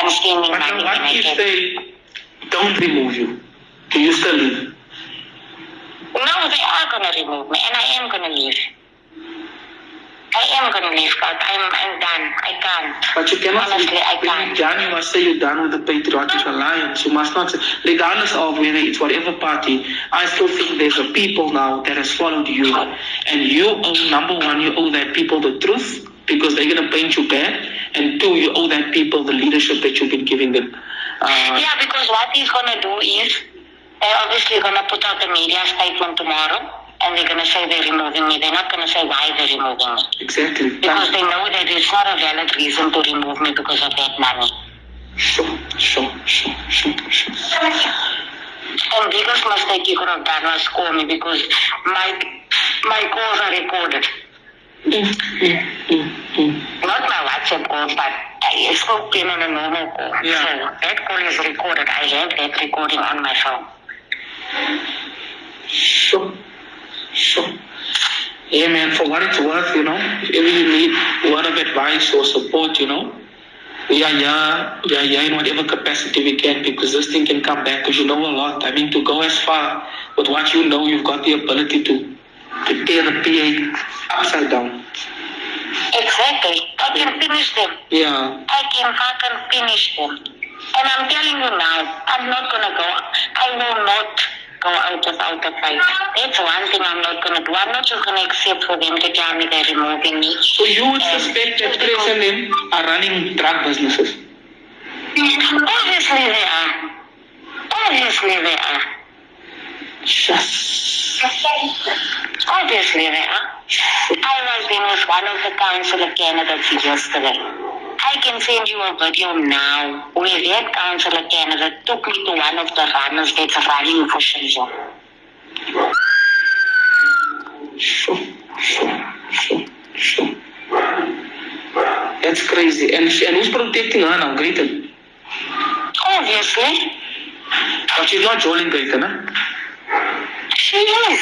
I'm spending But money now when what I if get. they don't remove you? Do you still leave? No, they are going to remove me, and I am going to leave. I am going to leave, God. I'm done. I can't. But you cannot Honestly, I when can't. you're done, you must say you're done with the Patriotic Alliance. You must not say, regardless of whether it's whatever party, I still think there's a people now that has followed you. And you owe, number one, you owe that people the truth because they're going to paint you bad. And two, you owe that people the leadership that you've been giving them. Yeah, because what he's going to do is, they're obviously going to put out a media statement tomorrow. And they're going to say they're removing me. They're not going to say why they're removing me. Exactly. Because they know that it's not a valid reason to remove me because of that money. Sure. And biggest mistake you could have done was call me because my calls are recorded. Not my WhatsApp calls, but I spoke to him on a normal call. Yeah. So that call is recorded. I have that recording on my phone. Sure. Yeah, man, for what it's worth, if ever you need word of advice or support, we are here in whatever capacity we can because this thing can come back because you know a lot. I mean, to go as far with what you know, you've got the ability to tear the PA upside down. Exactly. I can finish them. Yeah. I can fucking finish them. And I'm telling you now, I'm not going to go. I will not go out without a fight. That's one thing I'm not going to do. I'm not just going to accept for them to tell me they're removing me. So you would suspect that Chris and them are running drug businesses? Obviously they are. Yes. Obviously they are. I was in with one of the councillor candidates yesterday. I can send you a video now where that councillor candidate took me to one of the runners that's running for Shenzhen. Sure. That's crazy. And who's protecting her now, Grayton? Obviously. But she's not joining Grayton, huh? She is.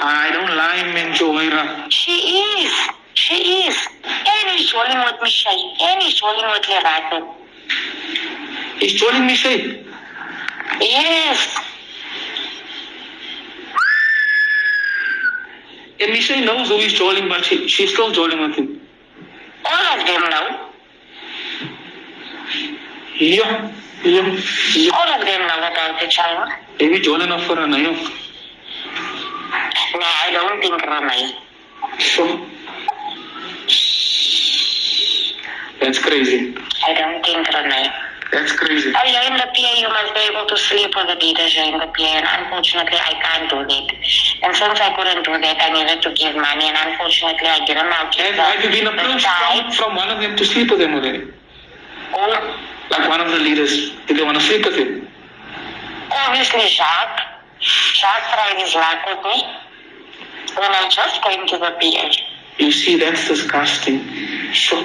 I don't lie, man, Joyra. She is. And he's joining with Michelle. And he's joining with Lerato. He's joining Michelle? Yes. And Michelle knows who he's joining, but she's still joining with him. All of them know. Yeah. All of them know about each other. Maybe joining her for a night. No, I don't think Ramai. Sure. That's crazy. I don't think Ramai. That's crazy. Oh, you're in the PA, you must be able to sleep with the leaders you're in the PA, and unfortunately I can't do that. And since I couldn't do that, I needed to give money, and unfortunately I didn't know. Have you been approached from one of them to sleep with them already? Oh, Like one of the leaders, did they want to sleep with you? obviously Jacques tried his luck with me when I just came to the PA. You see, that's disgusting. Sure.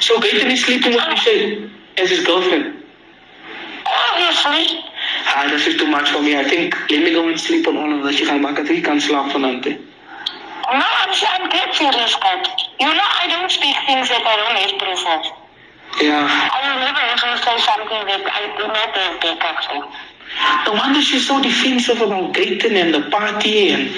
So Gaten is sleeping with Michelle as his girlfriend. Obviously. This is too much for me. I think let me go and sleep on all of this. He can't slaap vanavond. No, I'm dead serious, God. You know, I don't speak things that I don't have proof of. Yeah. I will never ever say something that I do not have backup for. No wonder she's so defensive about Gaten and the party and